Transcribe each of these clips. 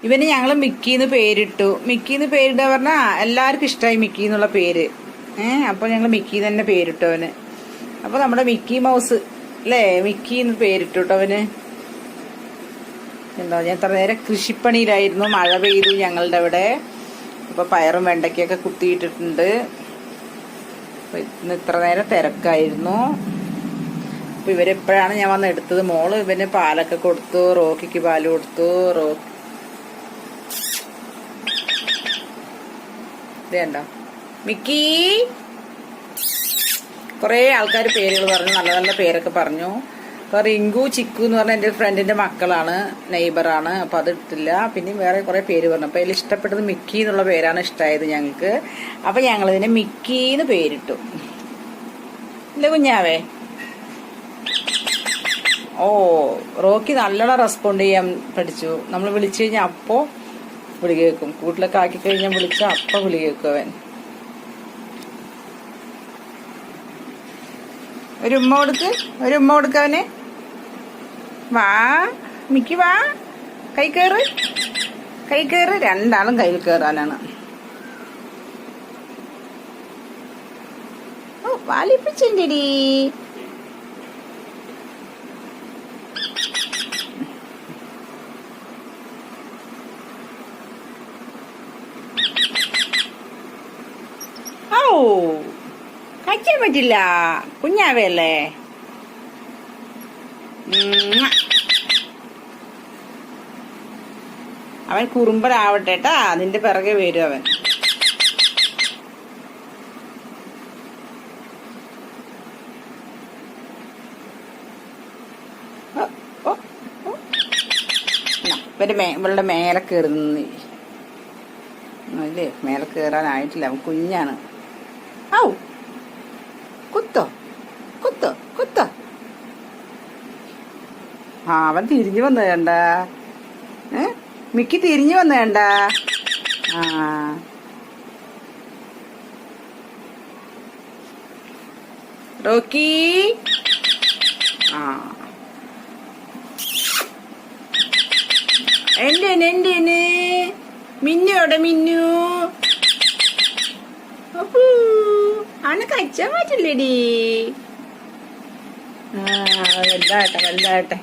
ഇവന് ഞങ്ങള് മിക്കിന്ന് പേരിട്ടു. മിക്കിന്ന് പേരിടുക പറഞ്ഞാ എല്ലാവർക്കും ഇഷ്ടമായി മിക്കി എന്നുള്ള പേര്. അപ്പൊ ഞങ്ങള് മിക്കി തന്നെ പേരിട്ടു അവന്. അപ്പൊ നമ്മുടെ മിക്കി മൗസ് അല്ലേ, മിക്കി എന്ന് പേരിട്ടു കേട്ടോ അവന്. എന്താ, ഞാൻ ഇത്ര നേരം കൃഷിപ്പണിയിലായിരുന്നു. മഴ പെയ്തു ഞങ്ങളുടെ അവിടെ. അപ്പൊ പയറും വെണ്ടയ്ക്കൊക്കെ കുത്തിയിട്ടിട്ടുണ്ട്. അപ്പൊ ഇന്ന് ഇത്ര നേരം തിരക്കായിരുന്നു. അപ്പൊ ഇവരെപ്പോഴാണ് ഞാൻ വന്ന് എടുത്തത്. മോള് ഇവന് പാലൊക്കെ കൊടുത്തു, റോക്കിക്ക് പാല് കൊടുത്തു. ഇതേണ്ടോ മിക്കി. കുറെ ആൾക്കാർ പേരുകൾ പറഞ്ഞു, നല്ല നല്ല പേരൊക്കെ പറഞ്ഞു. അപ്പൊ റിങ്കു ചിക്കു എന്ന് പറഞ്ഞ എന്റെ ഫ്രണ്ടിന്റെ മക്കളാണ്, നെയ്ബറാണ്. അപ്പൊ അത് ഇട്ടില്ല. പിന്നെ വേറെ കുറെ പേര് പറഞ്ഞു. അപ്പൊ അതിൽ ഇഷ്ടപ്പെട്ടത് മിക്കി എന്നുള്ള പേരാണ് ഇഷ്ടമായത് ഞങ്ങൾക്ക്. അപ്പൊ ഞങ്ങൾ ഇതിനെ മിക്കിന്ന് പേരിട്ടു. ഇല്ല കുഞ്ഞാവേ? ഓ, റോക്കി നല്ലോണം റെസ്പോണ്ട് ചെയ്യാൻ പഠിച്ചു. നമ്മൾ വിളിച്ചു കഴിഞ്ഞാൽ അപ്പോ വിളി കേൾക്കും. കൂട്ടിലൊക്കെ ആക്കി കഴിഞ്ഞാൽ വിളിച്ചാൽ അപ്പൊ വിളി കേൾക്കും അവൻ. ഒരു ഉമ്മ കൊടുക്ക അവന്. വാ മിക്കി വാ, കൈ കയറ്. രണ്ടാളും കയ്യിൽ കയറാനാണ്. ഓ, വാലിപ്പിച്ചെടി. ഓ, കഴിക്കാൻ പറ്റില്ല, കുഞ്ഞാവയല്ലേ. അവൻ കുറുമ്പനാവട്ടെ ട്ടാ, അതിന്റെ പിറകെ വരും അവൻ. ഇവളുടെ മേലെ കയറുന്ന അല്ലേ, മേലെ കയറാനായിട്ടില്ല, അവൻ കുഞ്ഞാണ്. ഔ, കുത്തോ. ആ, അവൻ തിരിഞ്ഞു വന്ന കണ്ട. മിക്കി തിരിഞ്ഞു വന്ന കണ്ട. ആ, റോക്കി. ആ, എന്റെ മിന്നുവിടെ മിന്നു. അപ്പൂ ആണ് കഴിച്ചാൻ പറ്റില്ലേടി. വലുതാട്ടെ.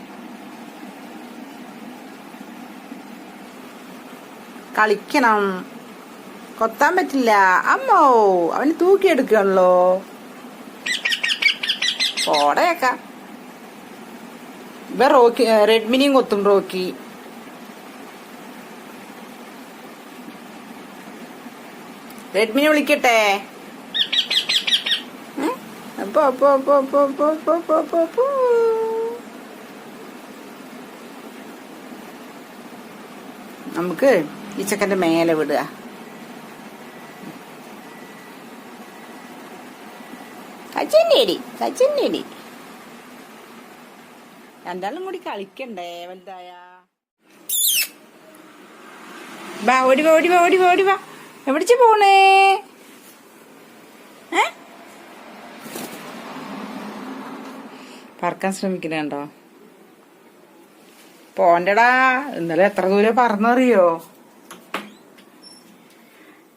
കളിക്കണം, കൊത്താൻ പറ്റില്ല. അമ്മോ, അവന് തൂക്കിയെടുക്കണല്ലോ. പോടേക്ക. ഇവ റോക്കി റെഡ്മിനിയും കൊത്തും. റോക്കി റെഡ്മിനെ വിളിക്കട്ടെ. നമുക്ക് ഈ ചെക്കന്റെ മേലെ വിടുക. കച്ചന്നേടി. രണ്ടാളും കൂടി കളിക്കണ്ടേ വലുതായ. ബാ, ഓടി വാ. എവിടിച്ച് പോണേ? പറക്കാൻ ശ്രമിക്കണോ? പോണ്ടടാ. ഇന്നലെ എത്ര ദൂരം പറന്നറിയോ?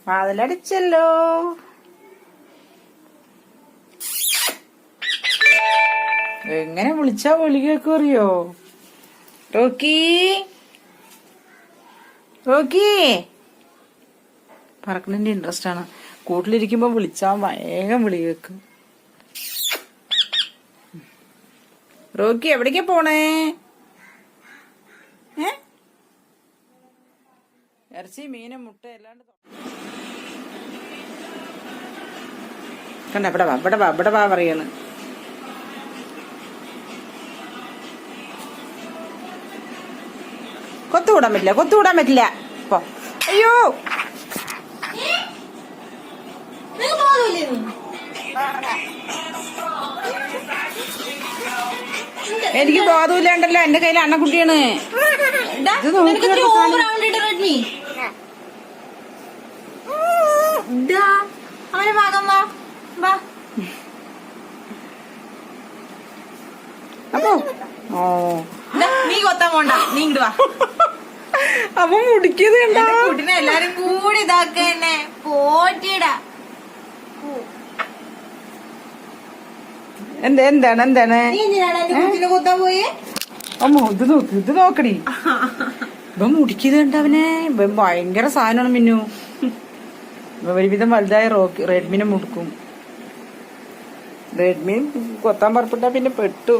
വാതിലടിച്ചല്ലോ. എങ്ങനെ വിളിച്ചാ വിളി കേൾക്കും അറിയോ? റോക്കി പറക്കണതിന്റെ ഇൻട്രസ്റ്റ് ആണ്. കൂട്ടിലിരിക്കുമ്പോ വിളിച്ചാ വേഗം വിളി കേൾക്കും. റോക്കി എവിടേക്കാ പോണേ? ഇറച്ചി, മീനും, മുട്ട എല്ലാണ്ട് കണ്ട. ഇവിടെ വാ പറയാണ്. കൊത്തുകൂടാൻ പറ്റില്ല. പോ. അയ്യോ, എനിക്ക് ബോധമില്ലാണ്ടല്ലോ. എന്റെ കയ്യിൽ അണ്ണക്കുട്ടിയാണ്. അവന് ഭാഗം വാ. അപ്പോ നീ കൊത്താൻ പോണ്ട, നീ ഇങ്ങോട്ട് വാ. അപ്പൊ മുടിക്കത് കണ്ടാ കുട്ടിനെ എല്ലാരും കൂടി ഇതാക്കന്നെ പോറ്റിടാ. എന്താണ് നീ എന്തിനാണ് എന്റെ കുട്ടിനെ കുത്താൻ പോയി? അമ്മോ ഇത് നോക്കടി. ഇപ്പൊ മുടിക്കത് കണ്ട അവനെ. ഇവൻ ഭയങ്കര സാധനമാണ് മിന്നു. ഒരുവിധം വലുതായ റെഡ്മിനെ മുടുക്കും. റെഡ്മി കൊത്താൻ പുറപ്പെട്ടാ പിന്നെ പെട്ടു.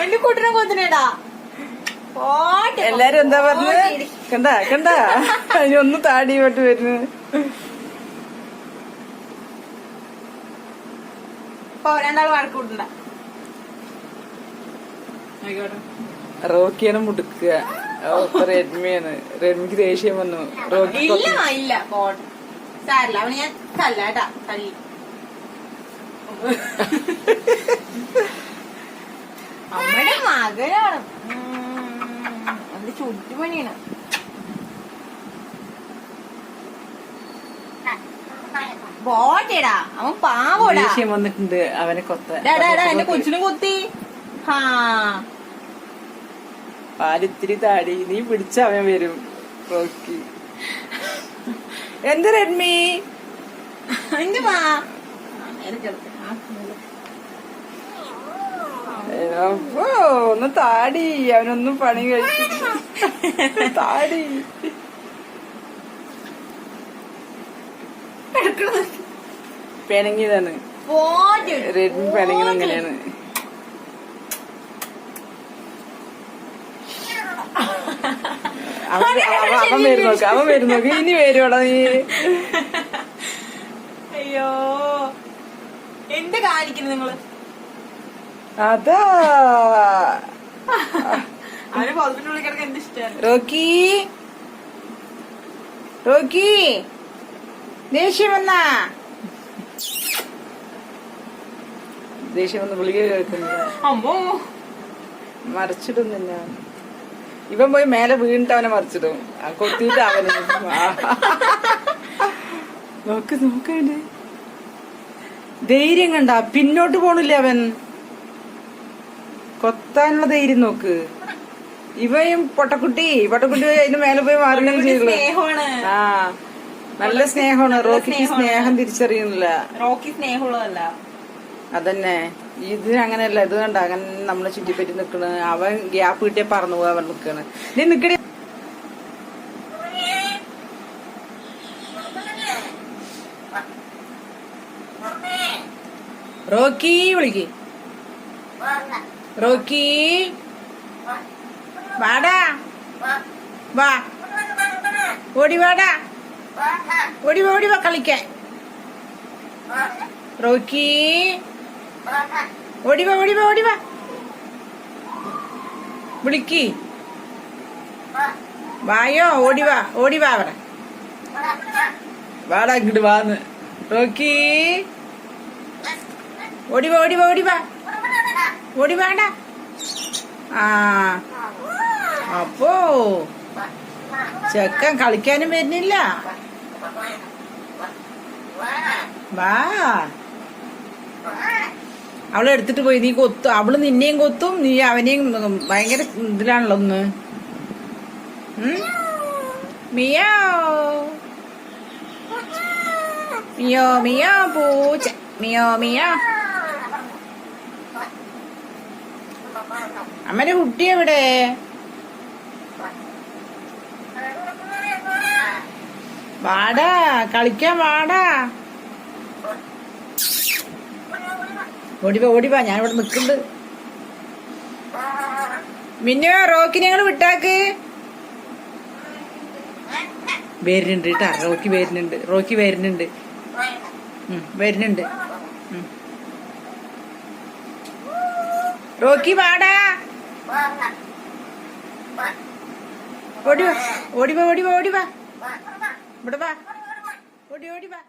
എന്റെ കുട്ടിനെ കൊത്തിനേടാ. എല്ലാരും എന്താ പറഞ്ഞത്? കണ്ട അതിനൊന്നും താടിയോട്ട് വരുന്നു. രണ്ടാൾ വഴക്കൂട്ടണ്ട. റോക്കിയാണ് മുടുക്കുക. റെഡ്മിയാണ്. റെഡ്മിക്ക് ദേഷ്യം വന്നു. റോക്കി ഇല്ല സാരില്ല, അവന് ഞാൻ തല്ലാട്ടാ തല്ലി. അമ്മയുടെ മകനാണ്. അത് ചുറ്റുപണിയാണ്. ബോട്ടേടാ അവൻ പാവോടാ. ദേഷ്യം വന്നിട്ടുണ്ട് അവനെ കൊത്താൻ. എന്റെ കൊച്ചിനെ കൊത്തി. പാലിത്തിരി താടി നീ പിടിച്ച അവൻ വരും. റോക്കി എന്ത് റെഡ്മി അപ്പോ ഒന്ന് താടി. അവനൊന്നും പണി കഴിച്ചു താടി. പിണങ്ങിയതാണ് റെഡ്മി. പിണങ്ങിയത് അങ്ങനെയാണ്. അവൻ വരും നോക്ക്. ഇനി വരുവാടാ നീ. അയ്യോ എന്ത് കാണിക്കുന്നു നിങ്ങള്? അതാ അവന് പൊതുവിനുള്ളിൽ കിടക്കാൻ എന്ത് ഇഷ്ടമാണ്. റോക്കി ദേഷ്യം വന്നാ ഗുളിക കേൾക്കുന്നില്ല. അമ്മോ മറിച്ചിടുന്നില്ല. ഇവൻ പോയി മേലെ വീണിട്ട് അവനെ മറിച്ചിടും. കൊത്തിയിട്ട് അവന് നോക്കണ്ടേ ധൈര്യം കണ്ട. പിന്നോട്ട് പോണില്ല അവൻ. കൊത്താനുള്ള ധൈര്യം നോക്ക്. ഇവയും പൊട്ടക്കുട്ടി പോയി അതിന് മേലെ പോയി മാറുകയും ചെയ്തുള്ളൂ. ആ നല്ല സ്നേഹമാണ്. റോക്കിക്ക് സ്നേഹം തിരിച്ചറിയുന്നില്ല. റോക്കി സ്നേഹമുള്ളതല്ല. അതന്നെ ഇത് അങ്ങനെയല്ല. ഇത് കണ്ട അങ്ങനെ നമ്മളെ ചുറ്റിപ്പറ്റി നിക്കണ്. അവൻ ഗ്യാപ്പ് കിട്ടിയ പറന്നു പോവാ. അവൻ നിക്കണ്. നീ നിക്കടി. റോക്കി വിളിക്ക്. റോക്കി വാടാ. വാ ഓടിവാടാ. ഓടിവാ കളിക്കാൻ. റോക്കി ഓടിവാ വിളിക്ക്. വായോ ഓടിവാ അവിടെ. വാടാ ഇങ്ങോട്ട് വാന്ന്. റോക്കി ഓടിവാടാ. ആ അപ്പോ ചെക്കൻ കളിക്കാനും വരുന്നില്ല. വാ അവളെ എടുത്തിട്ട് പോയി. നീ കൊത്തും. അവള് നിന്നെയും കൊത്തും. നീ അവനെയും. ഭയങ്കര ഇതിലാണല്ലോ ഒന്ന്. മിയോ പൂച്ച. മിയോ അമ്മന്റെ കുട്ടി എവിടെ? വാടാ കളിക്കാൻ വാടാ. ഓടിവാ ഞാനിവിടെ നിക്കുന്നുണ്ട്. മിന്നു റോക്കി ഞങ്ങള് വിട്ടാക്ക്. വരുന്നുണ്ട് കേട്ടാ. റോക്കി വരുന്നുണ്ട്. റോക്കി വാടാ. ഓടിവാ ഇവിടെ വാ. ഓടിവാ.